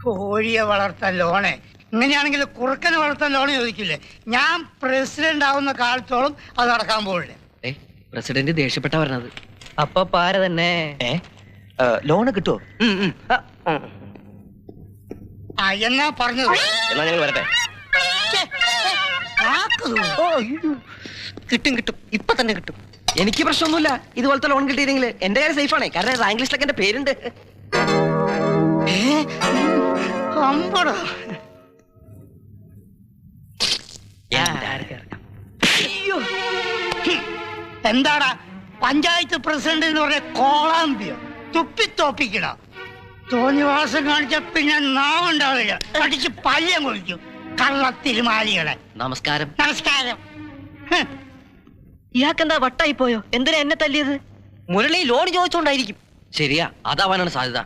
കോഴിയെ വളർത്താൻ ലോണേ, ഇങ്ങനെയാണെങ്കിൽ കുറുക്കനെ വളർത്താൻ ലോൺ ചോദിക്കില്ലേ? ഞാൻ പ്രസിഡന്റ് ആവുന്ന കാലത്തോളം അത് നടക്കാൻ പോകില്ലേ? പ്രസിഡന്റ് ദേഷ്യപ്പെട്ട പറഞ്ഞത്. അപ്പൊ പാര തന്നെ ലോണ് കിട്ടുമോ? എന്നാ പറഞ്ഞത്? എന്നാ ഞങ്ങൾ വരട്ടെ. കിട്ടും കിട്ടും, ഇപ്പൊ തന്നെ കിട്ടും. എനിക്ക് പ്രശ്നമൊന്നുമില്ല. ഇതുപോലത്തെ ലോൺ കിട്ടിയില്ലെങ്കിൽ എന്റെ കാര്യം സേഫ് ആണ്. കാരണം റാങ്ക് ലിസ്റ്റിലൊക്കെ എന്റെ പേരുണ്ട്. എന്താടാ പഞ്ചായത്ത് പ്രസിഡന്റ് എന്ന് പറഞ്ഞ കോളാമ്പിയോ? തുപ്പിത്തോപ്പിക്കണ തോന്നിവാസം കാണിച്ച പിന്നെ നാവുണ്ടാവില്ല, അടിച്ച് പല്യം കുളിക്കും. കള്ളത്തിരുമാലികളെ. നമസ്കാരം. നമസ്കാരം. ഇയാൾക്കെന്താ വട്ടായി പോയോ? എന്തിനാ എന്നെ തല്ലിയത്? മുരളി ലോൺ ചോദിച്ചോണ്ടായിരിക്കും. ശരിയാ, അതാവാനാണ് സാധ്യത.